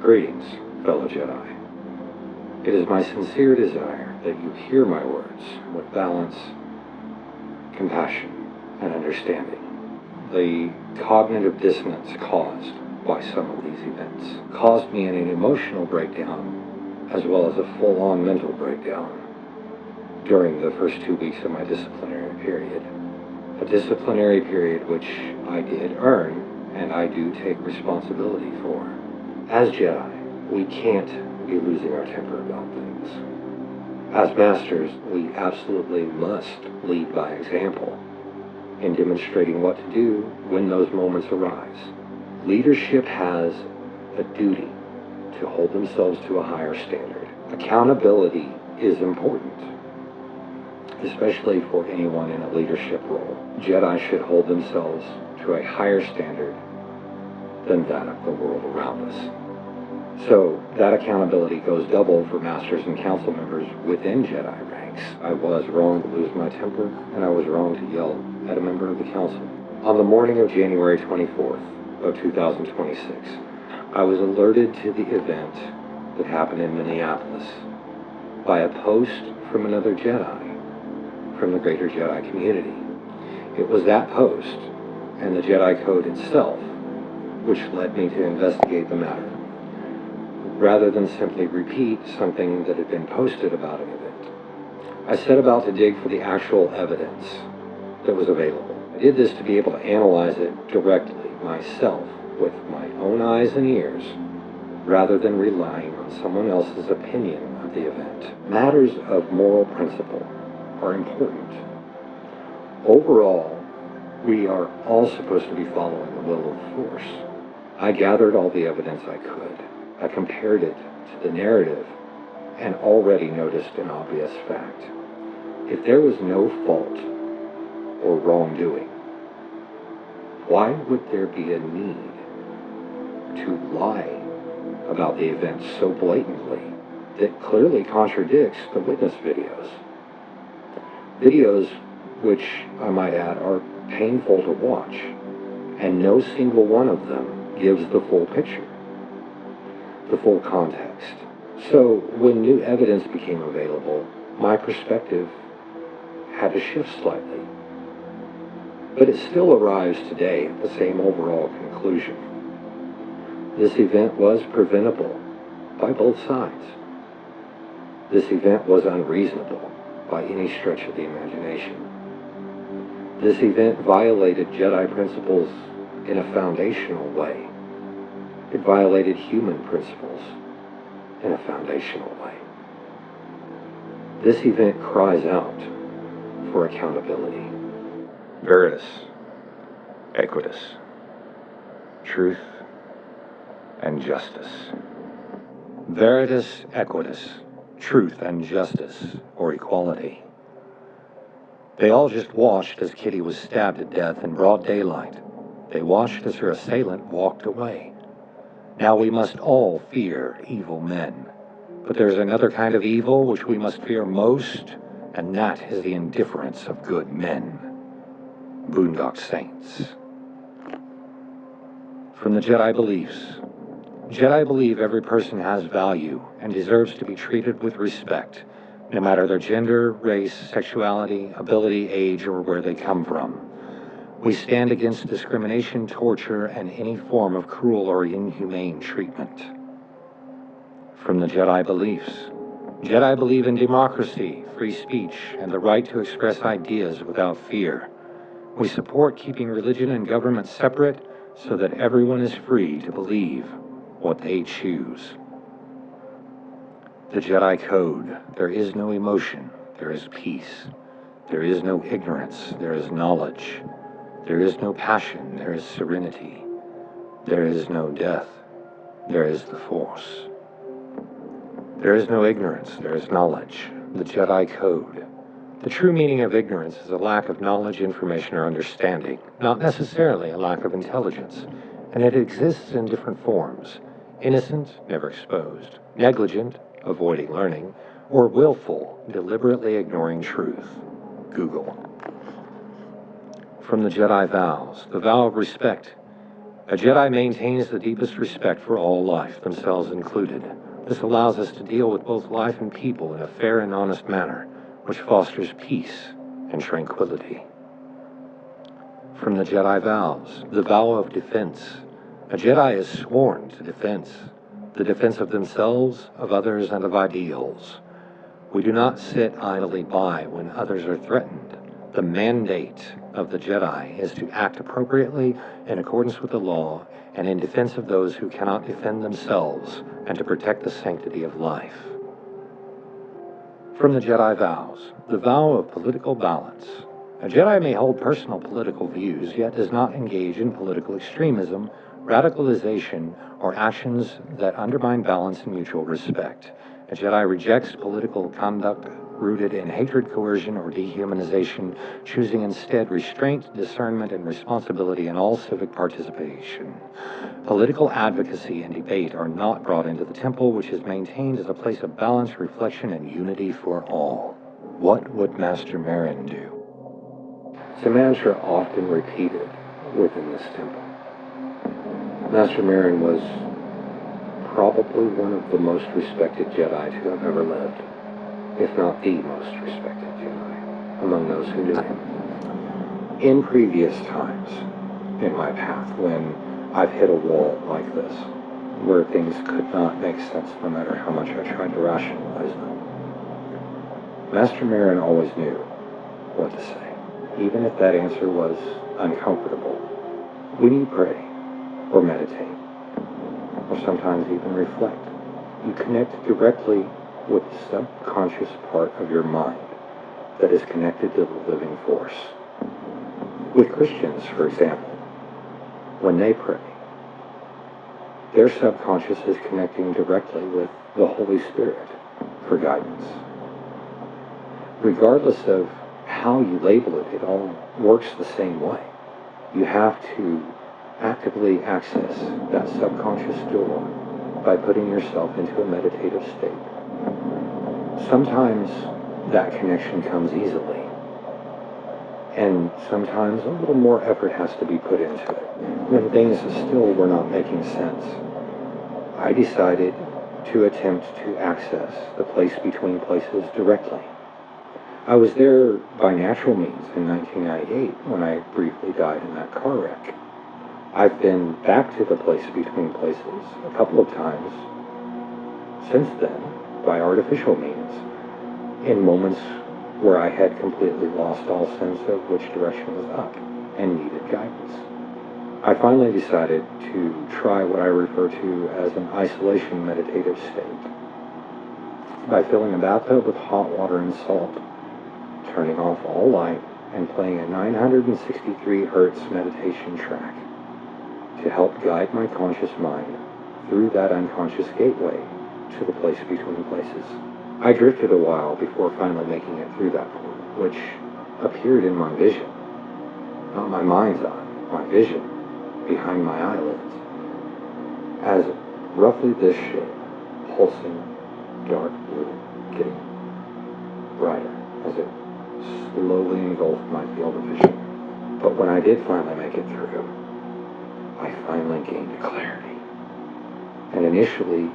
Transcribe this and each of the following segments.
Greetings, fellow Jedi. It is my sincere desire that you hear my words with balance, compassion, and understanding. The cognitive dissonance caused by some of these events caused me an emotional breakdown as well as a full-on mental breakdown during the first 2 weeks of my disciplinary period. A disciplinary period which I did earn and I do take responsibility for. As Jedi, we can't be losing our temper about things. As Masters, we absolutely must lead by example in demonstrating what to do when those moments arise. Leadership has a duty to hold themselves to a higher standard. Accountability is important, especially for anyone in a leadership role. Jedi should hold themselves to a higher standard than that of the world around us. So that accountability goes double for Masters and Council members within Jedi ranks. I was wrong to lose my temper, and I was wrong to yell at a member of the Council. On the morning of January 24th of 2026, I was alerted to the event that happened in Minneapolis by a post from another Jedi from the greater Jedi community. It was that post and the Jedi Code itself which led me to investigate the matter, rather than simply repeat something that had been posted about an event. I set about to dig for the actual evidence that was available. I did this to be able to analyze it directly, myself, with my own eyes and ears, rather than relying on someone else's opinion of the event. Matters of moral principle are important. Overall, we are all supposed to be following the will of the Force. I gathered all the evidence I could. I compared it to the narrative and already noticed an obvious fact. If there was no fault or wrongdoing, why would there be a need to lie about the event so blatantly that clearly contradicts the witness videos? Videos which, I might add, are painful to watch, and no single one of them gives the full picture, the full context. So when new evidence became available, my perspective had to shift slightly. But it still arrives today at the same overall conclusion. This event was preventable by both sides. This event was unreasonable by any stretch of the imagination. This event violated Jedi principles in a foundational way. It violated human principles in a foundational way. This event cries out for accountability. Veritas, equitas, truth and justice. Veritas, equitas, truth and justice, or equality. They all just watched as Kitty was stabbed to death in broad daylight. They watched as her assailant walked away. Now we must all fear evil men. But there's another kind of evil which we must fear most, and that is the indifference of good men. Boondock Saints. From the Jedi Beliefs. Jedi believe every person has value and deserves to be treated with respect, no matter their gender, race, sexuality, ability, age, or where they come from. We stand against discrimination, torture, and any form of cruel or inhumane treatment. From the Jedi Beliefs. Jedi believe in democracy, free speech, and the right to express ideas without fear. We support keeping religion and government separate so that everyone is free to believe what they choose. The Jedi Code. There is no emotion, there is peace. There is no ignorance, there is knowledge. There is no passion, there is serenity. There is no death, there is the Force. There is no ignorance, there is knowledge. The Jedi Code. The true meaning of ignorance is a lack of knowledge, information, or understanding, not necessarily a lack of intelligence, and it exists in different forms. Innocent, never exposed. Negligent, avoiding learning. Or willful, deliberately ignoring truth. Google. From the Jedi Vows. The vow of respect A Jedi maintains the deepest respect for all life, themselves included. This allows us to deal with both life and people in a fair and honest manner, which fosters peace and tranquility. From the Jedi vows, the vow of defense. A Jedi is sworn to defense, the defense of themselves, of others, and of ideals. We do not sit idly by when others are threatened. The mandate of the Jedi is to act appropriately in accordance with the law and in defense of those who cannot defend themselves and to protect the sanctity of life. From the Jedi vows, the vow of political balance. A Jedi may hold personal political views, yet does not engage in political extremism, radicalization, or actions that undermine balance and mutual respect. A Jedi rejects political conduct rooted in hatred, coercion, or dehumanization, choosing instead restraint, discernment, and responsibility in all civic participation. Political advocacy and debate are not brought into the temple, which is maintained as a place of balance, reflection, and unity for all. What would Master Merrin do? It's a mantra often repeated within this temple. Master Merrin was probably one of the most respected Jedi to have ever lived, if not the most respected Jedi among those who knew him. In previous times in my path, when I've hit a wall like this, where things could not make sense no matter how much I tried to rationalize them, Master Merrin always knew what to say, even if that answer was uncomfortable. When you pray, or meditate, or sometimes even reflect, you connect directly with the subconscious part of your mind that is connected to the living force. With Christians, for example, when they pray, their subconscious is connecting directly with the Holy Spirit for guidance. Regardless of how you label it, it all works the same way. You have to actively access that subconscious door by putting yourself into a meditative state. Sometimes that connection comes easily, and sometimes a little more effort has to be put into it. When things still were not making sense, I decided to attempt to access the place between places directly. I was there by natural means in 1998 when I briefly died in that car wreck. I've been back to the place between places a couple of times since then by artificial means, in moments where I had completely lost all sense of which direction was up and needed guidance. I finally decided to try what I refer to as an isolation meditative state by filling a bathtub with hot water and salt, turning off all light, and playing a 963 hertz meditation track to help guide my conscious mind through that unconscious gateway to the place between places. I drifted a while before finally making it through that portal, which appeared in my vision, not my mind's eye, my vision behind my eyelids, as roughly this shape, pulsing dark blue, getting brighter as it slowly engulfed my field of vision. But when I did finally make it through, I finally gained clarity. And initially,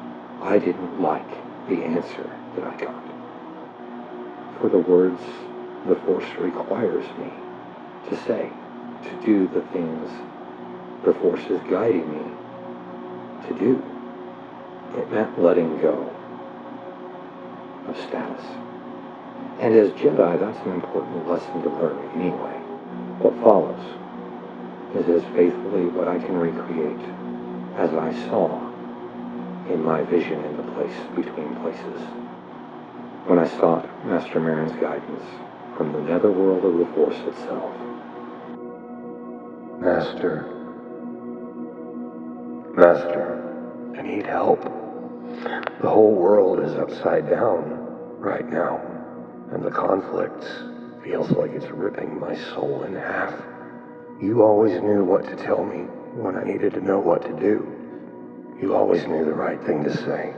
I didn't like the answer that I got. For the words the Force requires me to say, to do the things the Force is guiding me to do. It meant letting go of status. And as Jedi, that's an important lesson to learn anyway. What follows is as faithfully what I can recreate as I saw in my vision in the place between places, when I sought Master Merrin's guidance from the netherworld of the Force itself. Master, I need help. The whole world is upside down right now, and the conflict feels like it's ripping my soul in half. You always knew what to tell me when I needed to know what to do. You always knew the right thing to say.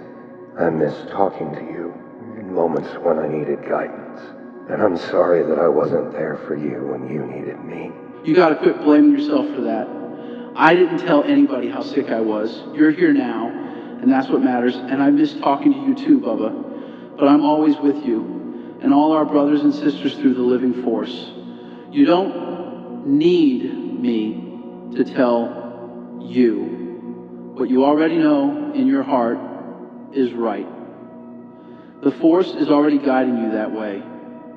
I miss talking to you in moments when I needed guidance. And I'm sorry that I wasn't there for you when you needed me. You gotta quit blaming yourself for that. I didn't tell anybody how sick I was. You're here now, and that's what matters. And I miss talking to you too, Bubba. But I'm always with you, and all our brothers and sisters through the living force. You don't need me to tell you. What you already know in your heart is right. The Force is already guiding you that way.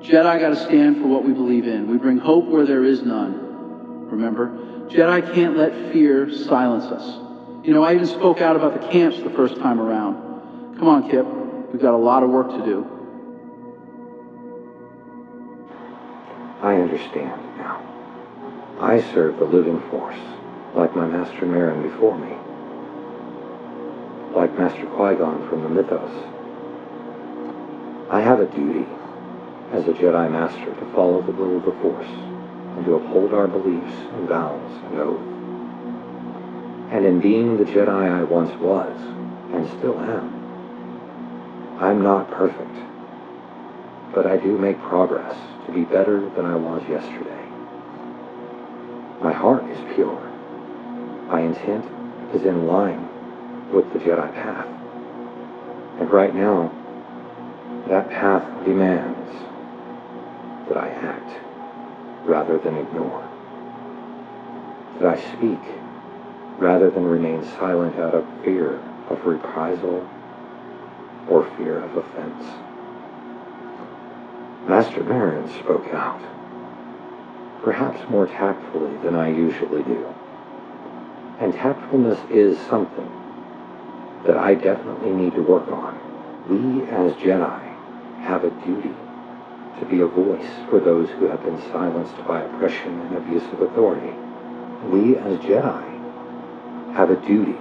Jedi gotta stand for what we believe in. We bring hope where there is none. Remember? Jedi can't let fear silence us. You know, I even spoke out about the camps the first time around. Come on, Kip. We've got a lot of work to do. I understand now. I serve the living Force, like my Master Merrin before me. Like Master Qui-Gon from the mythos. I have a duty, as a Jedi Master, to follow the will of the Force, and to uphold our beliefs and vows and oath. And in being the Jedi I once was, and still am, I'm not perfect, but I do make progress to be better than I was yesterday. My heart is pure. My intent is in line with the Jedi path. And right now, that path demands that I act rather than ignore. That I speak rather than remain silent out of fear of reprisal or fear of offense. Master Merrin spoke out, perhaps more tactfully than I usually do. And tactfulness is something that I definitely need to work on. We as Jedi have a duty to be a voice for those who have been silenced by oppression and abuse of authority. We as Jedi have a duty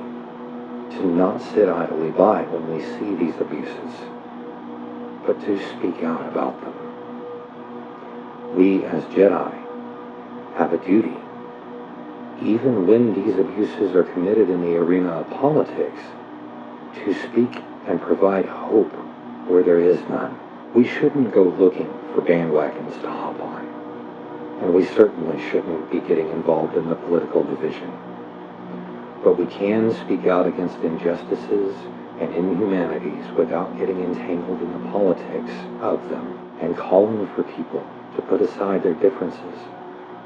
to not sit idly by when we see these abuses, but to speak out about them. We as Jedi have a duty, even when these abuses are committed in the arena of politics, to speak and provide hope where there is none. We shouldn't go looking for bandwagons to hop on, and we certainly shouldn't be getting involved in the political division. But we can speak out against injustices and inhumanities without getting entangled in the politics of them, and calling for people to put aside their differences,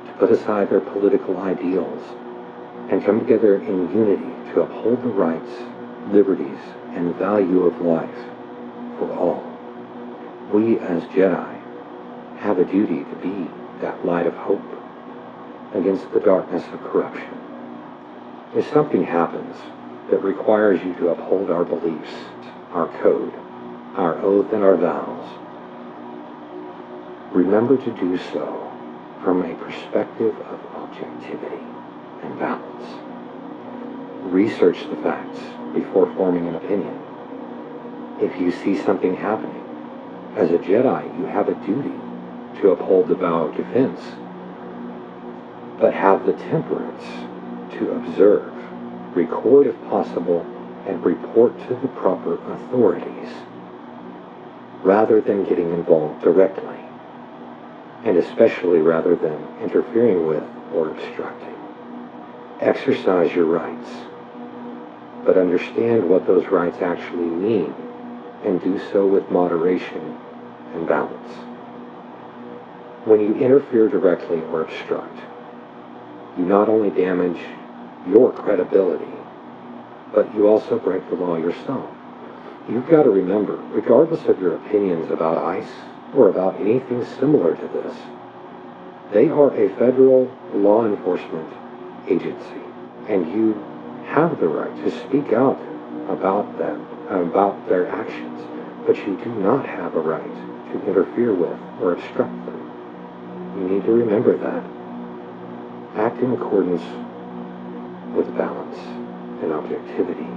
to put aside their political ideals, and come together in unity to uphold the rights, liberties, and value of life for all. We as Jedi have a duty to be that light of hope against the darkness of corruption. If something happens that requires you to uphold our beliefs, our code, our oath, and our vows, remember to do so from a perspective of objectivity and balance. Research the facts before forming an opinion. If you see something happening, as a Jedi, you have a duty to uphold the vow of defense, but have the temperance to observe, record if possible, and report to the proper authorities, rather than getting involved directly, and especially rather than interfering with or obstructing. Exercise your rights, but understand what those rights actually mean, and do so with moderation and balance. When you interfere directly or obstruct, you not only damage your credibility, but you also break the law yourself. You've got to remember, regardless of your opinions about ICE or about anything similar to this, they are a federal law enforcement agency, and you have the right to speak out about them, about their actions, but you do not have a right to interfere with or obstruct them. You need to remember that. Act in accordance with balance and objectivity,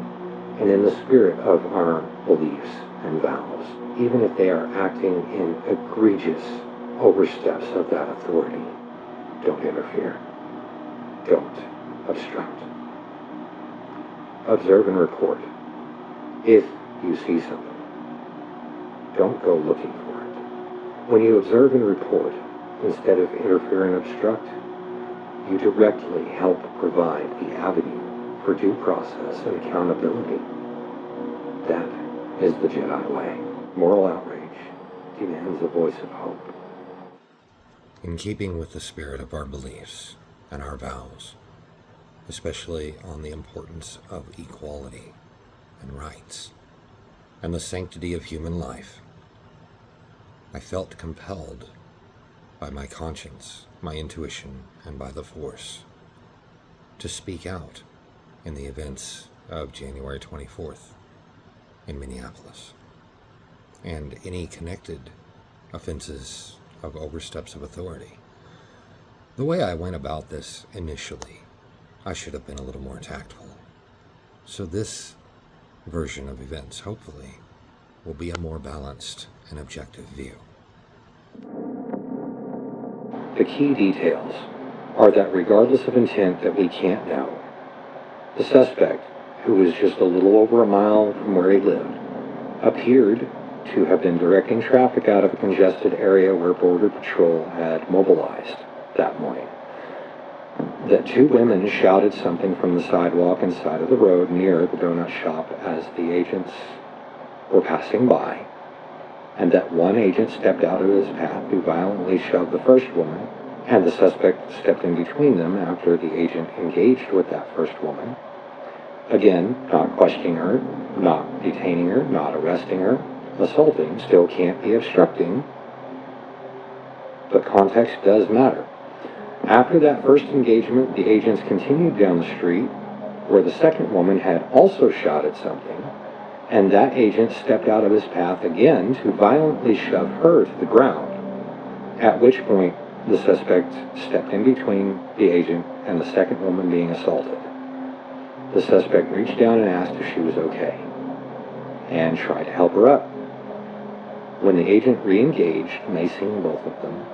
and in the spirit of our beliefs and vows, even if they are acting in egregious oversteps of that authority. Don't interfere. Don't obstruct. Observe and report. If you see something, don't go looking for it. When you observe and report, instead of interfere and obstruct, you directly help provide the avenue for due process and accountability. That is the Jedi way. Moral outrage demands a voice of hope. In keeping with the spirit of our beliefs and our vows, especially on the importance of equality and rights and the sanctity of human life, I felt compelled by my conscience, my intuition, and by the Force to speak out in the events of January 24th in Minneapolis and any connected offenses of oversteps of authority. The way I went about this initially, I should have been a little more tactful. So this version of events, hopefully, will be a more balanced and objective view. The key details are that regardless of intent that we can't know, the suspect, who was just a little over a mile from where he lived, appeared to have been directing traffic out of a congested area where Border Patrol had mobilized that morning. That two women shouted something from the sidewalk and side of the road near the donut shop as the agents were passing by, and that one agent stepped out of his path to violently shove the first woman, and the suspect stepped in between them after the agent engaged with that first woman. Again, not questioning her, not detaining her, not arresting her. Assaulting still can't be obstructing, but context does matter. After that first engagement, the agents continued down the street where the second woman had also shouted something, and that agent stepped out of his path again to violently shove her to the ground, at which point the suspect stepped in between the agent and the second woman being assaulted. The suspect reached down and asked if she was okay, and tried to help her up. When the agent re-engaged, macing both of them,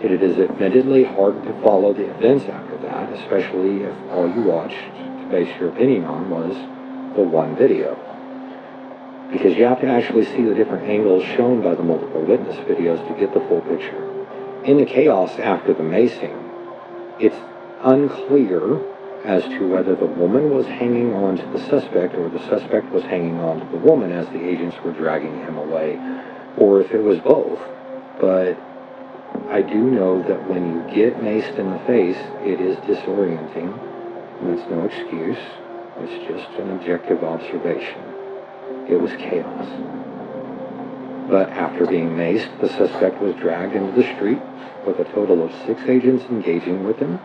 it is admittedly hard to follow the events after that, especially if all you watched to base your opinion on was the one video. Because you have to actually see the different angles shown by the multiple witness videos to get the full picture. In the chaos after the macing, it's unclear as to whether the woman was hanging on to the suspect or the suspect was hanging on to the woman as the agents were dragging him away, or if it was both. But I do know that when you get maced in the face, it is disorienting. And it's no excuse. It's just an objective observation. It was chaos. But after being maced, the suspect was dragged into the street with a total of 6 agents engaging with him,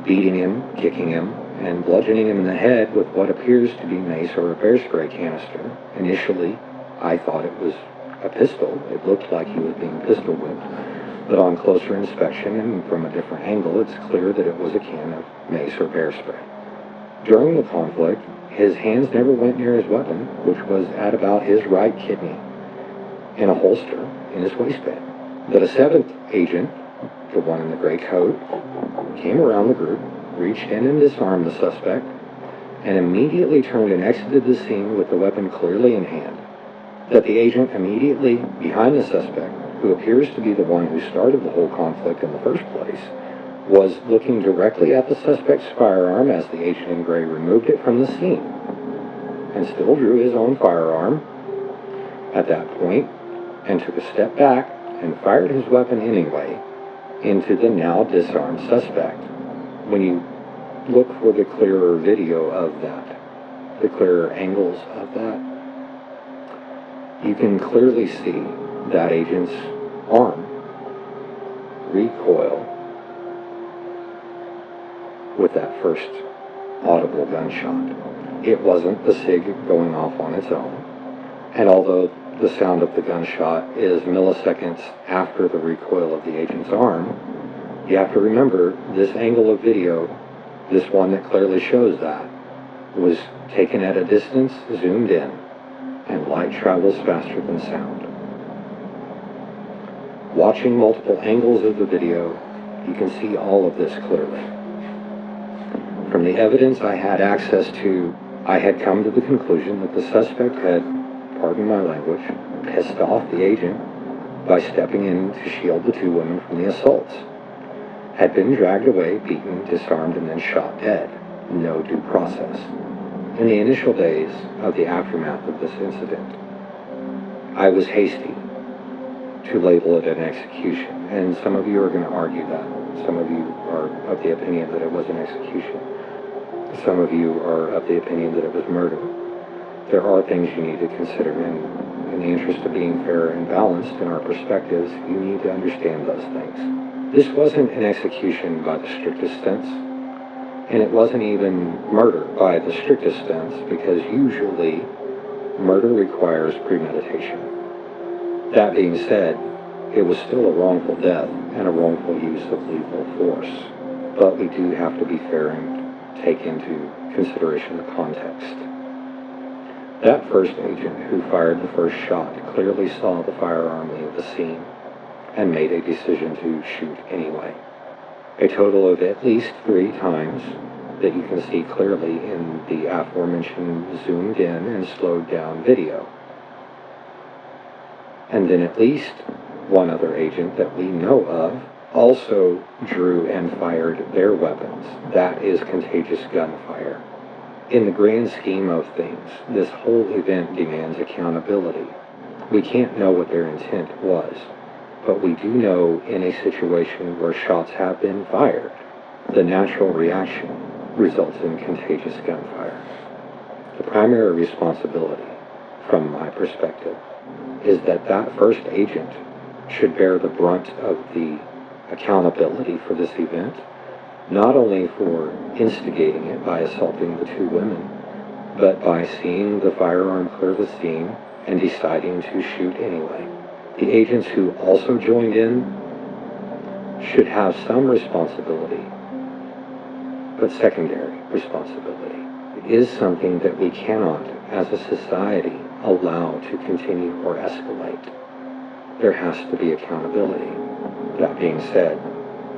beating him, kicking him, and bludgeoning him in the head with what appears to be mace or a bear spray canister. Initially, I thought it was a pistol. It looked like he was being pistol whipped. But on closer inspection and from a different angle, it's clear that it was a can of mace or bear spray. During the conflict, his hands never went near his weapon, which was at about his right kidney, in a holster in his waistband. But a 7th agent, the one in the gray coat, came around the group, reached in and disarmed the suspect, and immediately turned and exited the scene with the weapon clearly in hand. That the agent immediately behind the suspect, who appears to be the one who started the whole conflict in the first place, was looking directly at the suspect's firearm as the agent in gray removed it from the scene, and still drew his own firearm at that point, and took a step back and fired his weapon anyway into the now disarmed suspect. When you look for the clearer video of that, the clearer angles of that, you can clearly see that agent's arm recoil with that first audible gunshot. It wasn't the SIG going off on its own, and although the sound of the gunshot is milliseconds after the recoil of the agent's arm, you have to remember this angle of video, this one that clearly shows that, was taken at a distance, zoomed in, and light travels faster than sound. Watching multiple angles of the video, you can see all of this clearly. From the evidence I had access to, I had come to the conclusion that the suspect had, pardon my language, pissed off the agent by stepping in to shield the 2 women from the assaults. had been dragged away, beaten, disarmed, and then shot dead. No due process. In the initial days of the aftermath of this incident, I was hasty to label it an execution, and some of you are going to argue that. Some of you are of the opinion that it was an execution. Some of you are of the opinion that it was murder. There are things you need to consider, and in the interest of being fair and balanced in our perspectives, you need to understand those things. This wasn't an execution by the strictest sense, and it wasn't even murder by the strictest sense, because usually murder requires premeditation. That being said, it was still a wrongful death and a wrongful use of lethal force, but we do have to be fair and take into consideration the context. That first agent who fired the first shot clearly saw the firearm leave the scene and made a decision to shoot anyway. A total of at least 3 times that you can see clearly in the aforementioned zoomed in and slowed down video. And then at least one other agent that we know of also drew and fired their weapons. That is contagious gunfire. In the grand scheme of things, this whole event demands accountability. We can't know what their intent was, but we do know in a situation where shots have been fired, the natural reaction results in contagious gunfire. The primary responsibility, from my perspective, is that that first agent should bear the brunt of the accountability for this event, not only for instigating it by assaulting the 2 women, but by seeing the firearm clear the scene and deciding to shoot anyway. The agents who also joined in should have some responsibility, but secondary responsibility. It is something that we cannot, as a society, allow to continue or escalate. There has to be accountability. That being said,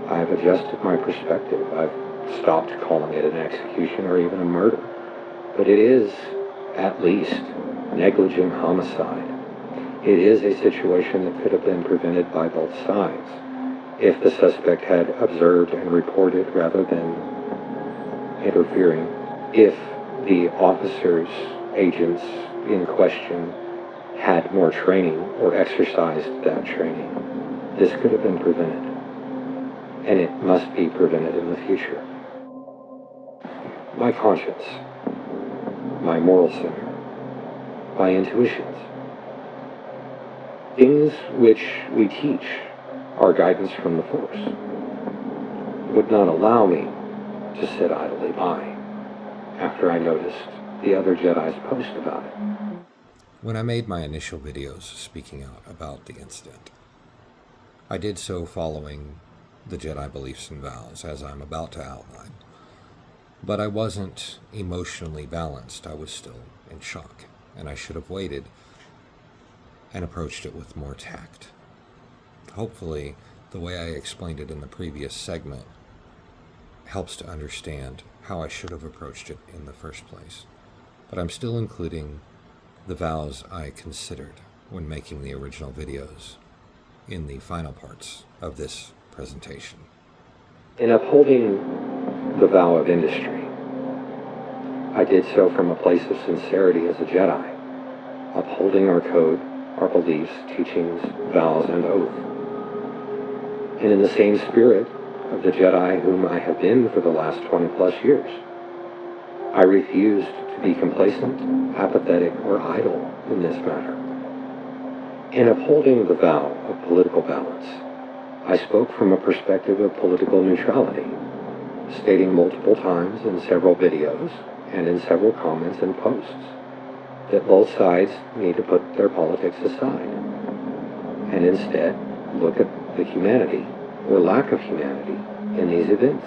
I've adjusted my perspective. I've stopped calling it an execution or even a murder. But it is, at least, negligent homicide. It is a situation that could have been prevented by both sides if the suspect had observed and reported rather than interfering. If the officers, agents in question, had more training or exercised that training, this could have been prevented. And it must be prevented in the future. My conscience, my moral center, my intuitions, things which we teach are guidance from the Force, would not allow me to sit idly by after I noticed the other Jedi's post about it. When I made my initial videos speaking out about the incident, I did so following the Jedi beliefs and vows, as I'm about to outline. But I wasn't emotionally balanced. I was still in shock, and I should have waited and approached it with more tact. Hopefully, the way I explained it in the previous segment helps to understand how I should have approached it in the first place. But I'm still including the vows I considered when making the original videos in the final parts of this presentation. In upholding the vow of industry, I did so from a place of sincerity as a Jedi, upholding our code, our beliefs, teachings, vows, and oath. And in the same spirit of the Jedi whom I have been for the last 20 plus years, I refused to be complacent, apathetic, or idle in this matter. In upholding the vow of political balance, I spoke from a perspective of political neutrality, stating multiple times in several videos and in several comments and posts that both sides need to put their politics aside and instead look at the humanity or lack of humanity in these events.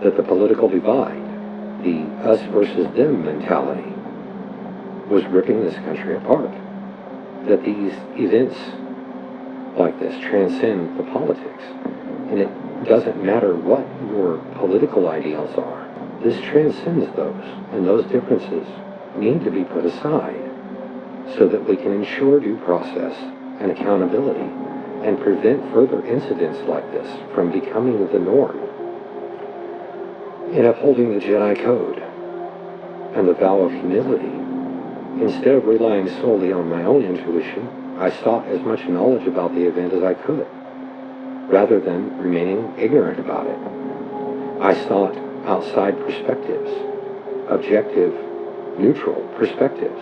That the political divide, the us versus them mentality, was ripping this country apart. That these events like this transcend the politics, and it doesn't matter what your political ideals are. This transcends those, and those differences need to be put aside so that we can ensure due process and accountability and prevent further incidents like this from becoming the norm. In upholding the Jedi Code and the vow of humility, instead of relying solely on my own intuition, I sought as much knowledge about the event as I could, rather than remaining ignorant about it. I sought outside perspectives, objective, neutral perspectives,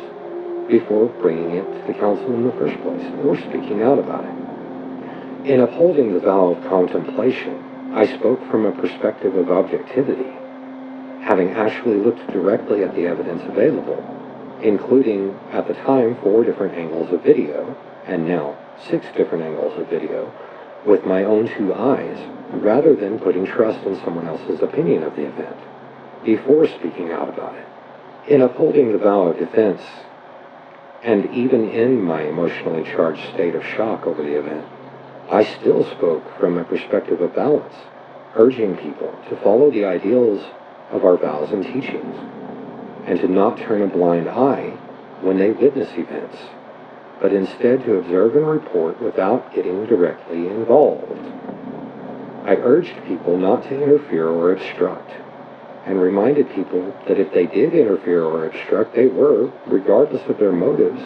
before bringing it to the council in the first place, or speaking out about it. In upholding the vow of contemplation, I spoke from a perspective of objectivity, having actually looked directly at the evidence available, including, at the time, 4 different angles of video, and now 6 different angles of video, with my own 2 eyes, rather than putting trust in someone else's opinion of the event, before speaking out about it. In upholding the vow of defense, and even in my emotionally charged state of shock over the event, I still spoke from a perspective of balance, urging people to follow the ideals of our vows and teachings, and to not turn a blind eye when they witness events, but instead to observe and report without getting directly involved. I urged people not to interfere or obstruct, and reminded people that if they did interfere or obstruct, they were, regardless of their motives,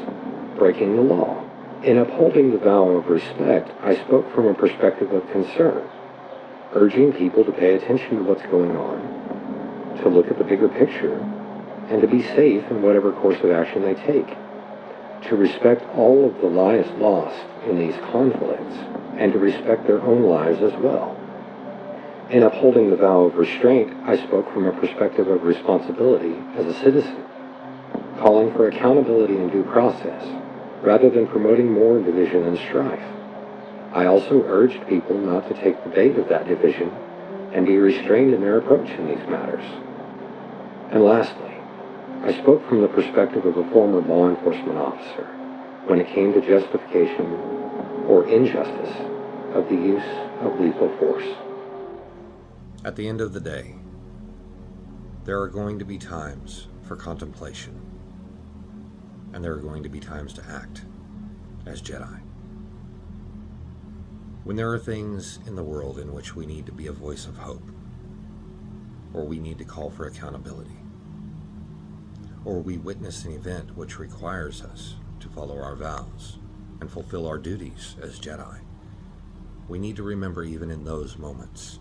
breaking the law. In upholding the vow of respect, I spoke from a perspective of concern, urging people to pay attention to what's going on, to look at the bigger picture, and to be safe in whatever course of action they take, to respect all of the lives lost in these conflicts, and to respect their own lives as well. In upholding the vow of restraint, I spoke from a perspective of responsibility as a citizen, calling for accountability and due process, rather than promoting more division and strife. I also urged people not to take the bait of that division and be restrained in their approach in these matters. And lastly, I spoke from the perspective of a former law enforcement officer when it came to justification or injustice of the use of lethal force. At the end of the day, there are going to be times for contemplation, and there are going to be times to act as Jedi. When there are things in the world in which we need to be a voice of hope, or we need to call for accountability, or we witness an event which requires us to follow our vows and fulfill our duties as Jedi, we need to remember even in those moments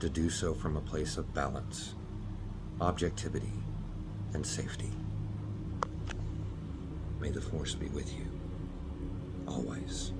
to do so from a place of balance, objectivity, and safety. May the Force be with you, always.